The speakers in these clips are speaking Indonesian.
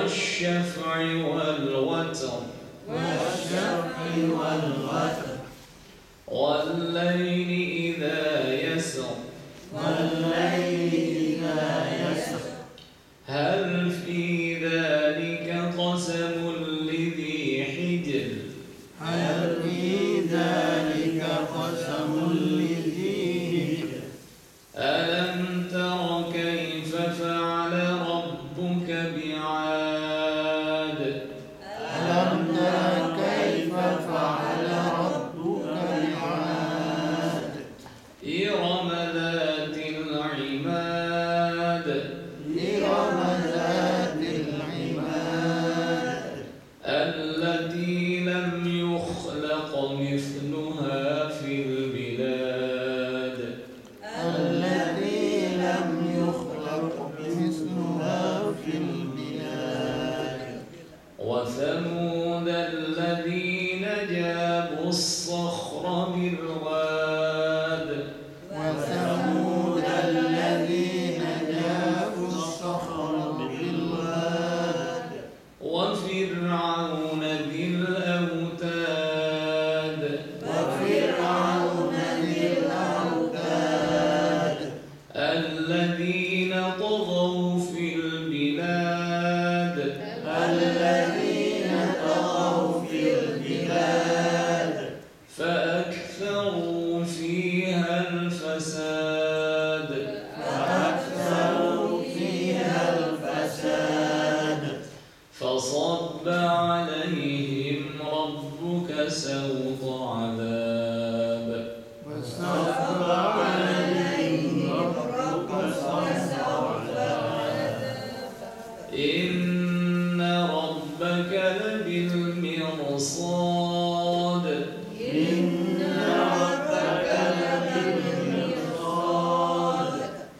والشفع والوتر والليل إذا يسر هل في ذلك قسم لذي حجر ألم تر كيف فعل ربك بعاد إرم ذات العماد التي لم يخلق مثلها في البلاد وثمود الذين جابوا الصخر بالواد وفرعون ذي الأوتاد الذين طغوا في البلاد فأكثروا فيها الفساد فصب عليهم ربك سوط عذاب إن ربك لبالمرصاد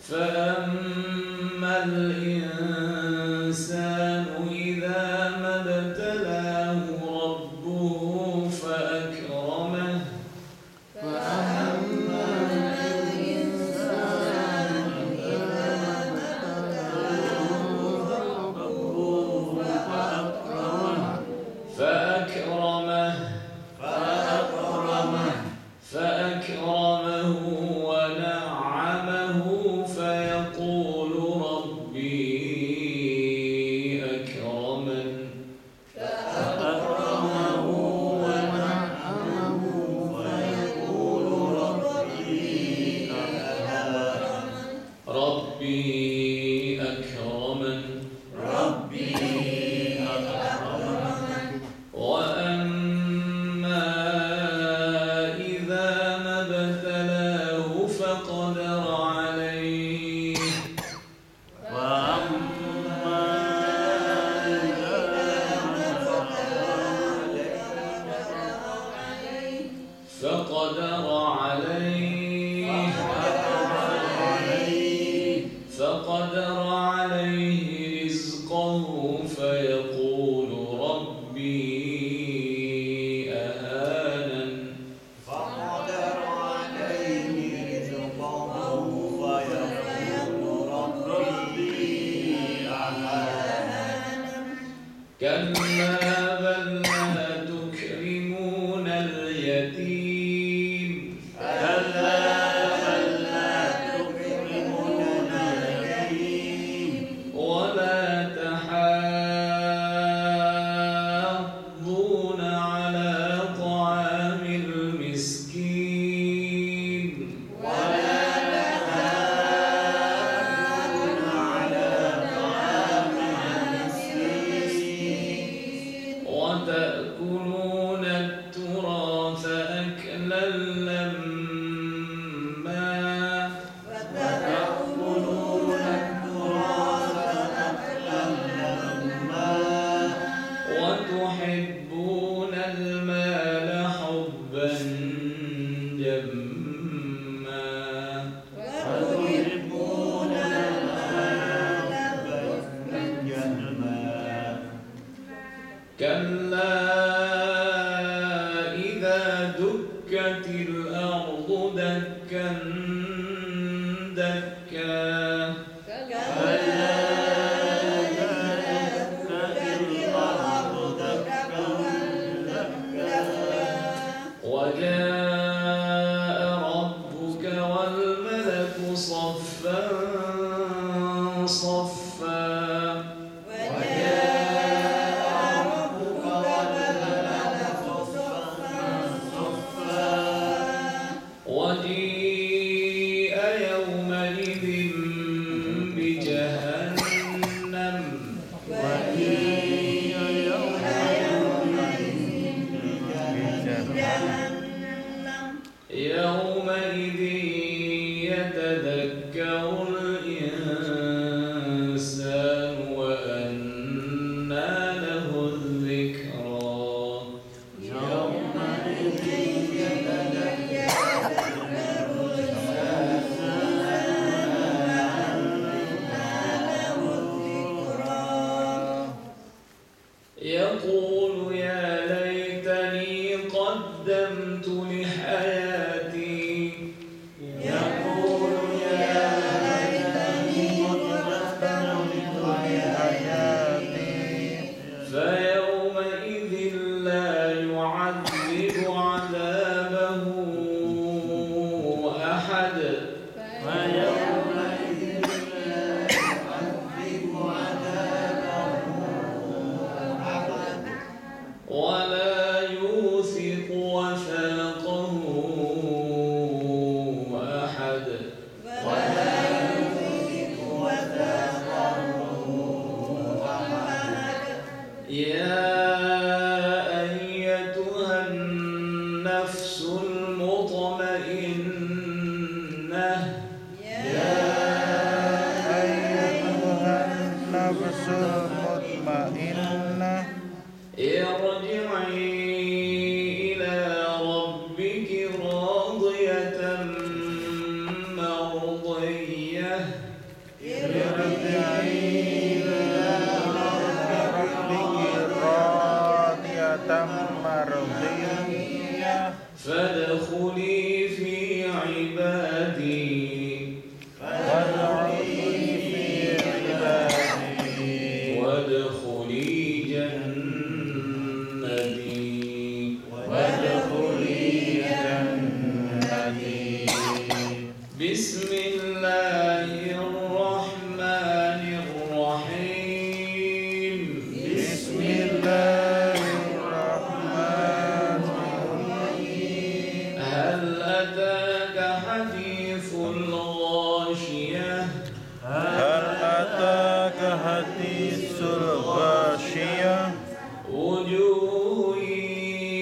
فأما الإنسان إذا ما ابتلاه ربه فأكرمه فأكرمه ونعمه فيقول ربي أكرمن ربي أكرمن وأما إذا ما ابتلاه فقدر عليه فقدر عليه رزقه فيقول ربي أهانن كلا بل لا تكرمون اليتيم ولا تحاضون على طعام المسكين وتأكلون التراث أكلا لما وتحبون المال حبا جما كلا إذا دكت الأرض دكا دكا يقول يا ليتني قدمت لحياتي يقول يا ليتني قدمت لحياتي فيومئذ لا يعذب عذابه أحد فيومئذ لا يعذب عذابه أحد ولا يوثق وثاقه أحد ولا يوثق وثاقه أحد يا أيتها النفس المطمئنة يا أيتها النفس المطمئنة ارجعي إلى ربك راضية مرضية ارجعي إلى ربك راضية مرضية فادخلي في عبادي فادخلي في عبادي وادخلي جنتي وادخلي جنتي بسم الله الرحمن الرحيم بسم الله الرحمن الرحيم هل أتاك حديث الغاشية هل أتاك حديث الغاشية وجوه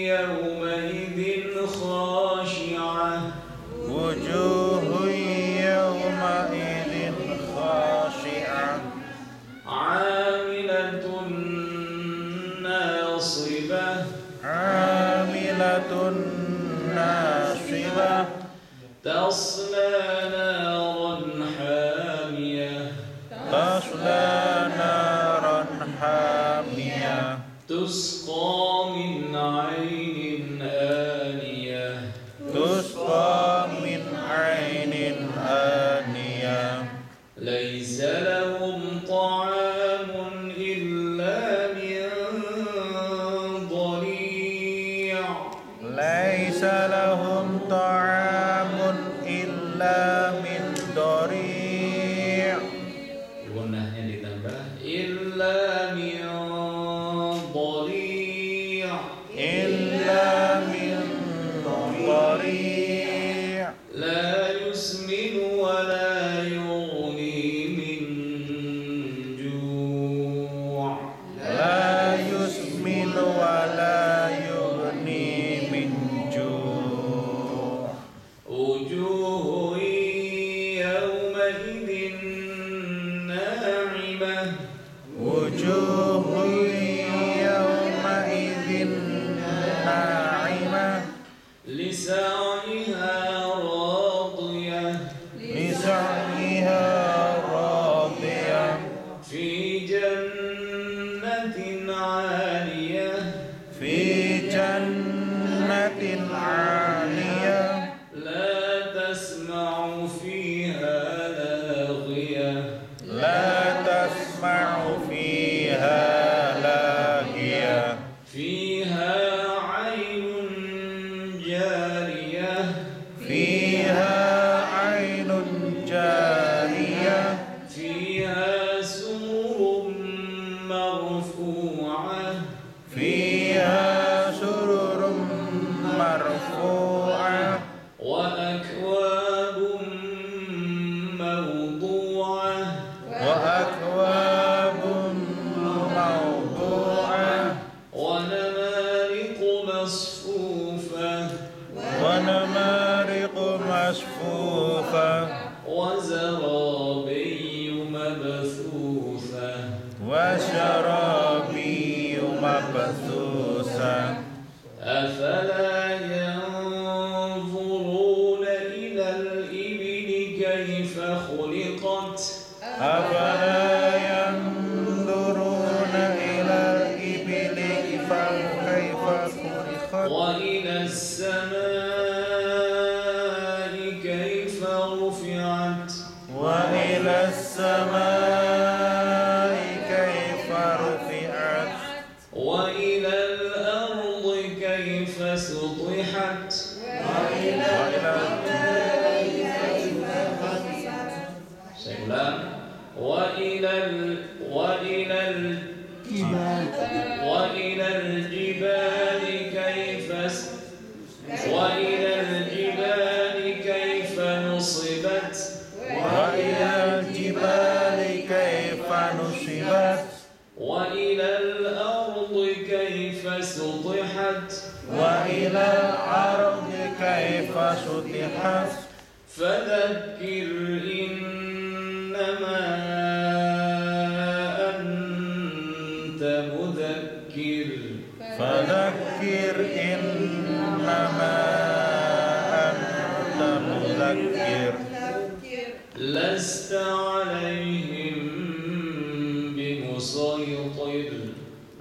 يومئذ خاشعة وجوه يومئذ خاشعة عاملة ناصبة عاملة ناصبة تصلى نارا حامية تصلى نارا حامية تسقى من عين آنية تسقى من عين آنية ليس لهم طعام إلا من ضريع ليس لهم طعام إلا من ضريع gunanya ditambah illa min ضريع إلا من ضريع لا يسمن ولا يغني من جوع لا يسمن ولا يغني من جوع وجوه يومئذ ناعمة وجوه يومئذ ناعمة لسعيها راضية لسعيها راضية في جنة عالية في جنة عالية لا تسمع فيها لاغية لا تسمع فيها لاغية فيها عين جارية فيها عين جارية فيها سرر مرفوعة فيها سرر مرفوعة وأكواب موضوعة وأكواب موضوعة ونمارق مصفوفة ونمارق مصفوفة وزرابي مبثوثة وشرابي مبثوثة أفلا ينظرون إلى الإبل كيف خلقت أفلا ينظرون إلى الإبل كيف نصبت وإلى الجبال كيف نصبت وإلى الأرض كيف سطحت وإلى الأرض كيف سطحت فذكر إنما أنت مذكر فذكر إنما أنت مذكر لست عليهم بمسيطر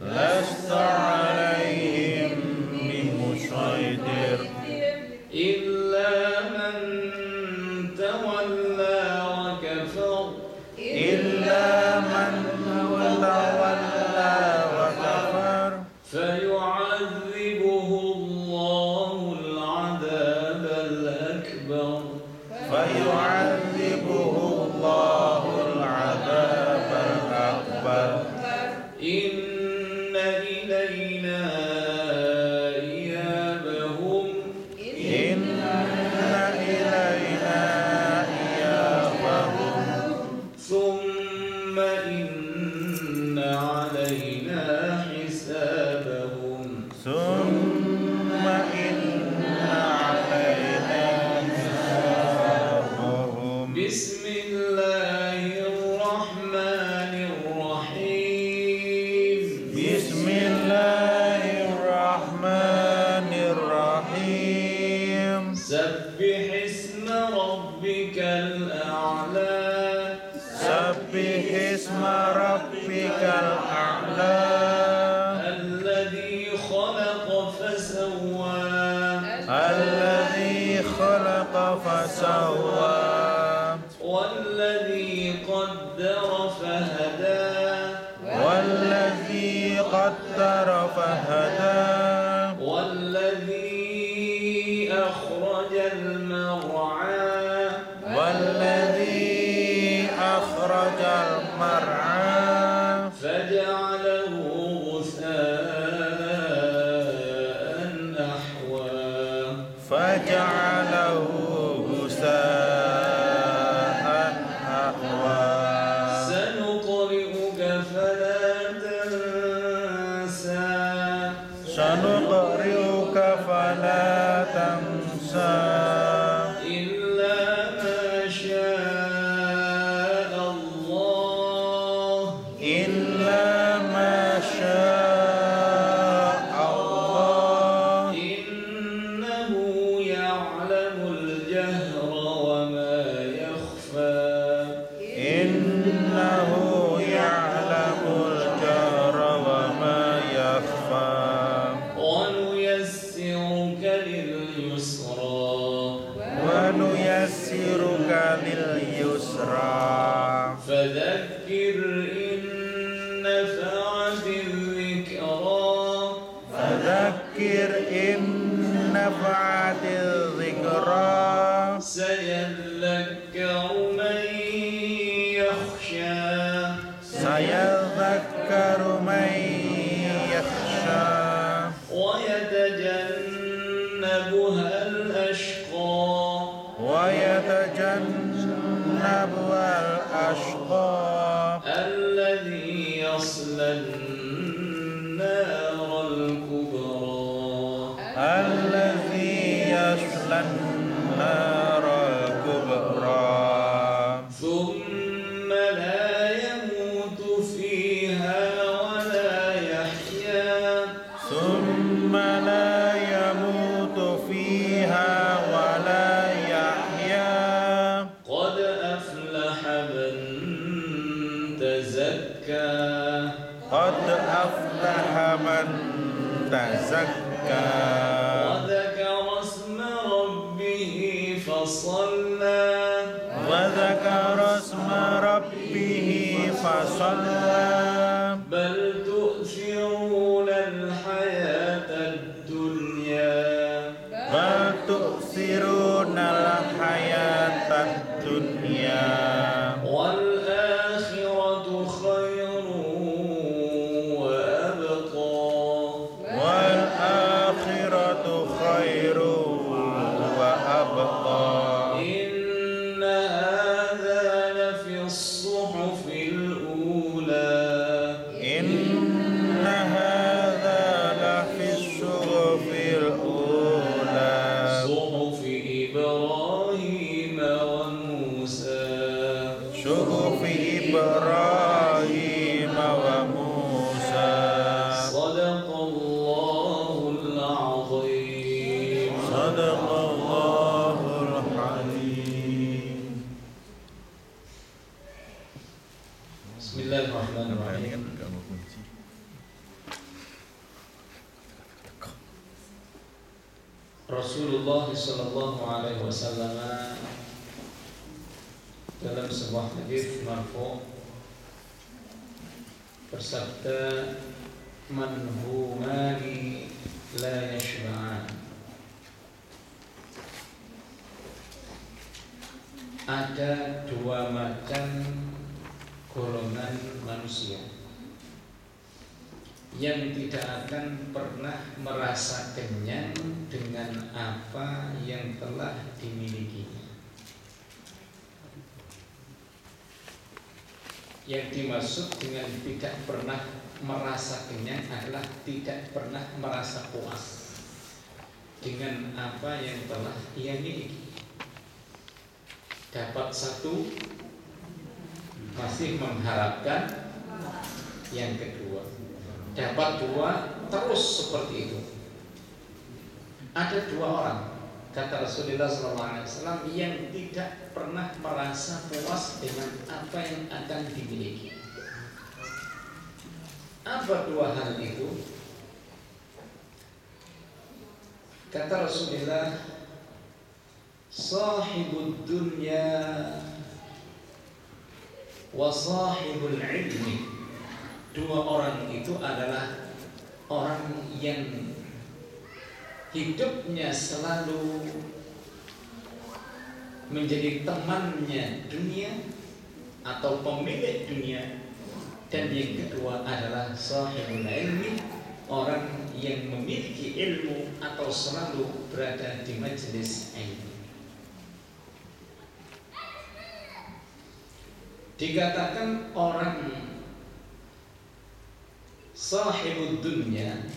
لست عليهم بمسيطر إلا من تولى وكفر إلا من تولى وكفر فيعذبه الله العذاب الأكبر فيعذبه الله العذاب الأكبر إن إلينا إيابهم إن إلينا إيابهم ثم إن علينا حسابهم ثم إن علينا حسابهم بسم الله الرحمن الرحيم بسم الله الرحمن الرحيم سبح اسم ربك الأعلى سبح اسم ربك الأعلى الذي خلق فسوى الذي خلق فسوى والذي قدر فهدى والذي قدر فهدى والذي أخرج المرعى والذي أخرج المرعى فجعله غثاء أحوى فجعله غثاء أحوى سنقرئك فلا تنسى سنقرئك فلا تنسى إلا ما شاء الله إلا ما شاء الله إنه يعلم الجهر وما يخفى إنه يعلم الجهر وما يخفى ونيسرك لليسرى ونيسرك لليسرى فذكر إن نفعت الذكرى فذكر إن نفعت الذكرى سيذكر من يخشى سيذكر من يخشى ويتجنبها الأشقى ويتجنبها الأشقى الذي يصلى النار الكبرى الذي يصلى النار الكبرى ثم لا يموت فيها ولا يحيا ثم لا يموت فيها ولا يحيا قد أفلح من تزكى قد أفلح من تزكى وذكر اسم ربه فصلى وذكر اسم ربه فصلى بل تؤثرون الحياة الدنيا بل تؤثرون الحياة الدنيا والآخرة خير Bismillahirrahmanirrahim. Rasulullah sallallahu alaihi wasallam dalam sebuah hadis marfu bersabda, "Man humani la yashba'an." Ada dua macam golongan manusia yang tidak akan pernah merasa kenyang dengan apa yang telah dimilikinya. Yang dimaksud dengan tidak pernah merasa kenyang adalah tidak pernah merasa puas dengan apa yang telah ia miliki. Dapat satu, masih mengharapkan yang kedua. Dapat dua, terus seperti itu. Ada dua orang, kata Rasulullah SAW, yang tidak pernah merasa puas dengan apa yang akan dimiliki. Apa dua hal itu? Kata Rasulullah, sahibud dunya wa sahibul ilmi. Dua orang itu adalah orang yang hidupnya selalu menjadi temannya dunia atau pemilik dunia. Dan yang kedua adalah sahibul ilmi, orang yang memiliki ilmu atau selalu berada di majelis ilmu. Dikatakan orang sahibud dunya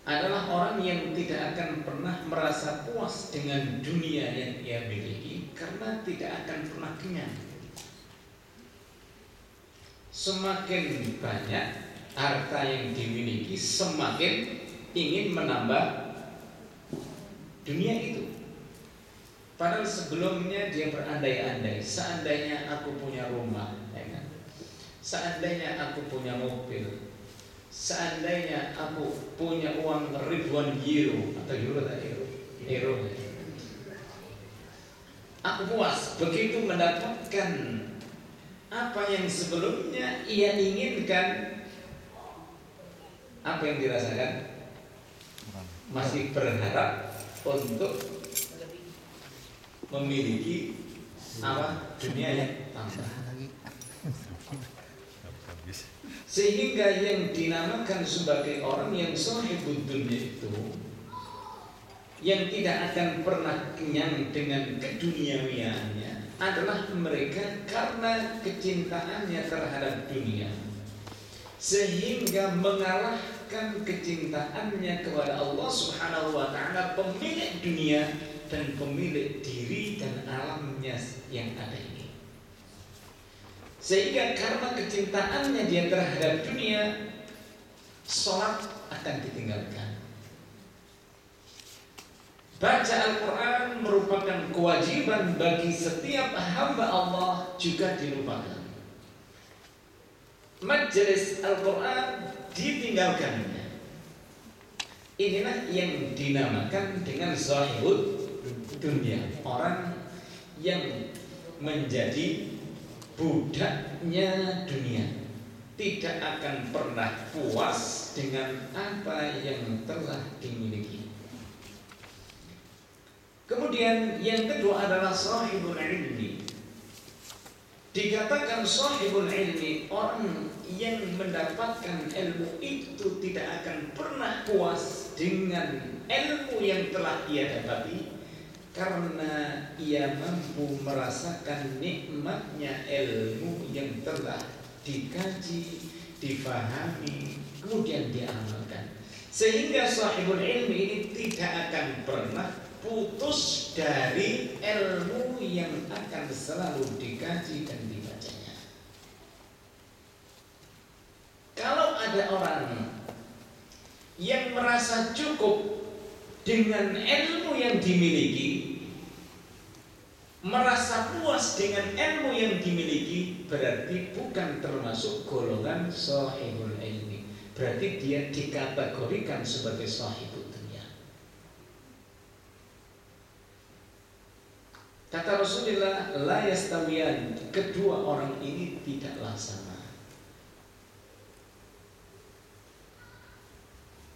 adalah orang yang tidak akan pernah merasa puas dengan dunia yang ia miliki karena tidak akan pernah kenyang. Semakin banyak harta yang dimiliki, semakin ingin menambah dunia itu. Padahal sebelumnya dia berandai-andai, seandainya aku punya rumah, ya kan? Seandainya aku punya mobil, seandainya aku punya uang ribuan euro atau euro, aku puas. Begitu mendapatkan apa yang sebelumnya ia inginkan, apa yang dirasakan? Masih berharap untuk memiliki apa dunia yang tambah. Sehingga yang dinamakan sebagai orang yang sahibud dunya itu, yang tidak akan pernah kenyang dengan keduniawiannya, adalah mereka karena kecintaannya terhadap dunia, sehingga mengalahkan kecintaannya kepada Allah Subhanahu wa Ta'ala, pemilik dunia dan pemilik diri dan alamnya yang ada ini. Sehingga karena kecintaannya dia terhadap dunia, sholat akan ditinggalkan. Baca Al-Quran merupakan kewajiban bagi setiap hamba Allah, juga dilupakan. Majelis Al-Quran ditinggalkannya. Inilah yang dinamakan dengan zahibud dunia, orang yang menjadi budaknya dunia, tidak akan pernah puas dengan apa yang telah dimiliki. Kemudian yang kedua adalah sahibul ilmi. Dikatakan sahibul ilmi, orang yang mendapatkan ilmu itu tidak akan pernah puas dengan ilmu yang telah ia dapati, karena ia mampu merasakan nikmatnya ilmu yang telah dikaji, difahami, kemudian diamalkan. Sehingga sahibul ilmi ini tidak akan pernah putus dari ilmu yang akan selalu dikaji dan dibacanya. Kalau ada orang yang merasa cukup dengan ilmu yang dimiliki, merasa puas dengan ilmu yang dimiliki, berarti bukan termasuk golongan sahibul ilmi. Berarti dia dikategorikan sebagai sahibul dunia. Kata Rasulullah, la yastawiyan, kedua orang ini tidaklah sama.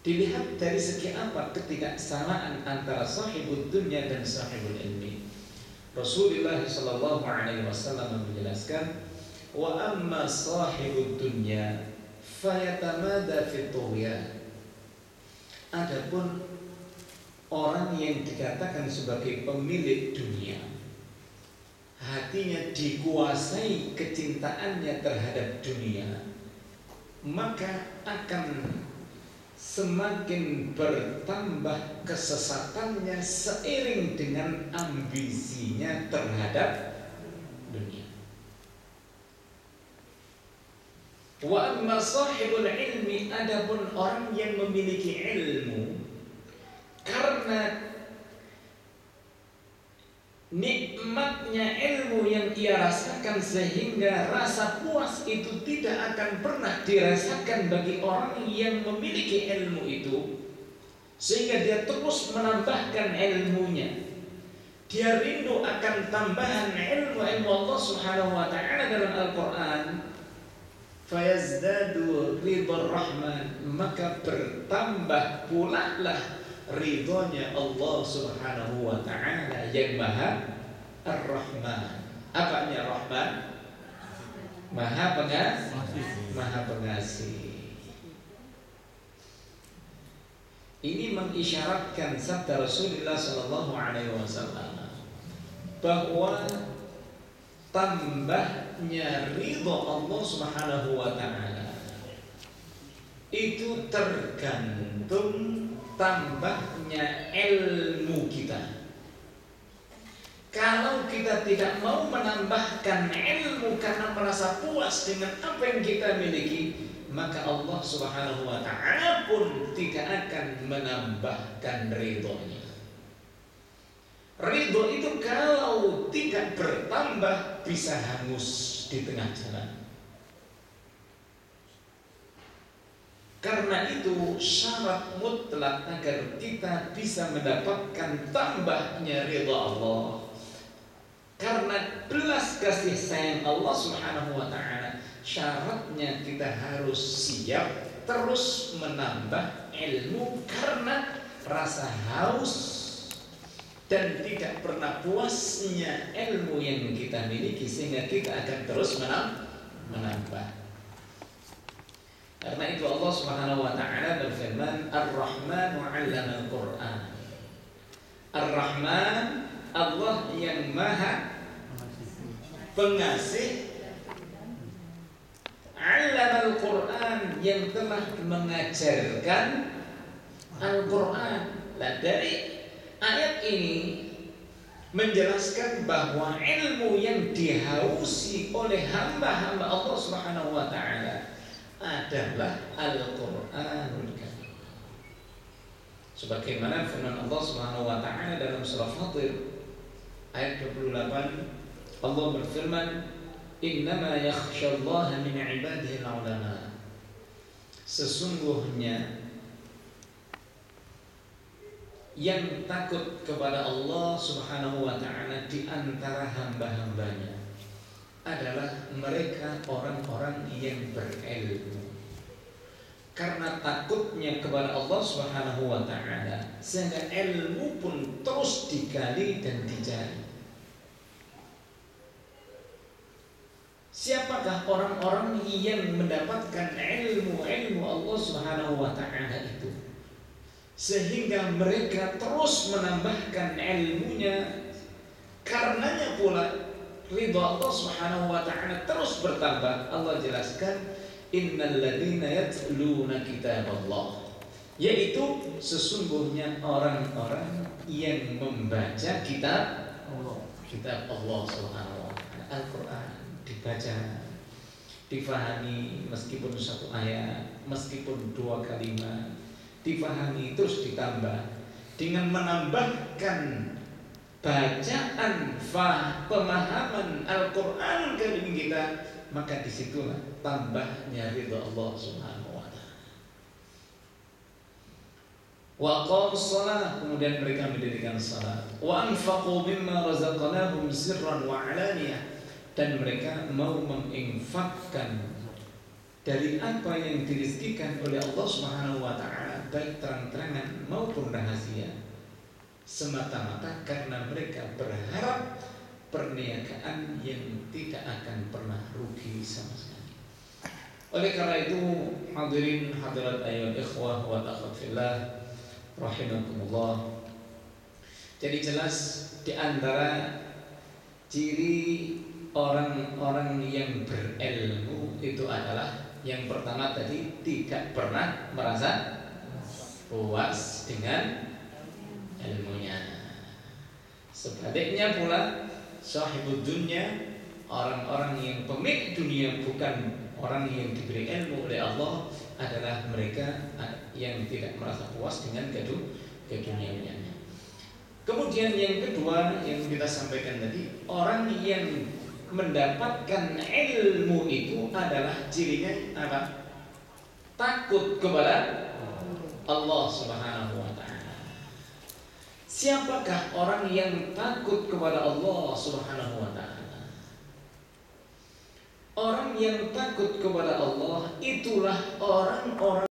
Dilihat dari segi apa ketidaksamaan antara sahibul dunia dan sahibul ilmi. Rasulullah sallallahu alaihi wasallam menjelaskan, wa amma sahibud dunya fayatamada fi tughyan. Adapun orang yang dikatakan sebagai pemilik dunia, hatinya dikuasai kecintaannya terhadap dunia, maka akan semakin bertambah kesesatannya seiring dengan ambisinya terhadap dunia. Wa amma sahibul ilmi, adapun orang yang memiliki ilmu, karena nikmatnya ilmu yang ia rasakan sehingga rasa puas itu tidak akan pernah dirasakan bagi orang yang memiliki ilmu itu, sehingga dia terus menambahkan ilmunya. Dia rindu akan tambahan ilmu Allah Subhanahu wa taala dalam Al-Qur'an. Fayazdadu ridha rahman, maka bertambah pula lah ridhonya Allah Subhanahu wa ta'ala yang maha ar-Rahman. Apanya Rahman? Maha pengasih. Ini mengisyaratkan sabda Rasulullah sallallahu alaihi wasallam bahwa tambahnya ridho Allah Subhanahu wa ta'ala itu tergantung tambahnya ilmu kita. Kalau kita tidak mau menambahkan ilmu karena merasa puas dengan apa yang kita miliki, maka Allah Subhanahu wa ta'ala pun tidak akan menambahkan ridhonya. Ridho itu kalau tidak bertambah bisa hangus di tengah jalan. Karena itu syarat mutlak agar kita bisa mendapatkan tambahnya ridha Allah, karena belas kasih sayang Allah Subhanahu wa ta'ala, syaratnya kita harus siap terus menambah ilmu karena rasa haus dan tidak pernah puasnya ilmu yang kita miliki, sehingga kita akan terus menambah. Karena itu Allah Subhanahu wa ta'ala berfirman, Ar-Rahman 'allama Al-Qur'an. Ar-Rahman, Allah yang maha pengasih, 'allama Al-Qur'an, yang telah mengajarkan Al-Qur'an. Nah, dari ayat ini menjelaskan bahwa ilmu yang dihausi oleh hamba-hamba Allah Subhanahu wa ta'ala adalah Al-Qur'anul Karim. Sebagaimana firman Allah Subhanahu wa ta'ala dalam surah Fatir ayat 28, Allah berfirman, innama yakhsyallaha min ibadihi al-ulama. Sesungguhnya yang takut kepada Allah Subhanahu wa ta'ala di antara hamba-hambanya adalah mereka orang-orang yang berilmu. Karena takutnya kepada Allah Subhanahu wa ta'ala, sehingga ilmu pun terus digali dan dicari. Siapakah orang-orang yang mendapatkan ilmu Allah Subhanahu wa ta'ala itu, sehingga mereka terus menambahkan ilmunya, karenanya pula ridha Allah Subhanahu wa ta'ala terus bertambah. Allah jelaskan, innal ladzina yatluna kitaballah, yaitu sesungguhnya orang-orang yang membaca kitab Allah Subhanahu wa ta'ala. Al-Qur'an dibaca, difahami meskipun satu ayat, meskipun dua kalimat, difahami terus ditambah dengan menambahkan bacaan, pemahaman Al-Quran Karim kita, maka disitulah tambahnya ridha Allah Subhanahu wa ta'ala. Wa qamus shalah, kemudian mereka mendirikan salat. Wa anfaqu mimma razaqnahum sirran wa alaniyah, dan mereka mau menginfakkan dari apa yang dirizkikan oleh Allah Subhanahu wa ta'ala, baik terang-terangan maupun rahasia, semata-mata karena mereka berharap perniagaan yang tidak akan pernah rugi sama sekali. Oleh karena itu, hadirin hadirat ayyuhal ikhwah wa akhwat fillah rahimakumullah, jadi jelas di antara ciri orang-orang yang berilmu itu adalah yang pertama tadi, tidak pernah merasa puas dengan ilmunya. Sebaliknya pula, sahibud dunya, orang-orang yang pemilik dunia, bukan orang yang diberi ilmu oleh Allah, adalah mereka yang tidak merasa puas dengan keduniawiannya. Kemudian yang kedua yang kita sampaikan tadi, orang yang mendapatkan ilmu itu adalah cirinya apa? Takut kepada Allah Subhanahu wa ta'ala. Siapakah orang yang takut kepada Allah Subhanahu wa ta'ala? Orang yang takut kepada Allah itulah orang-orang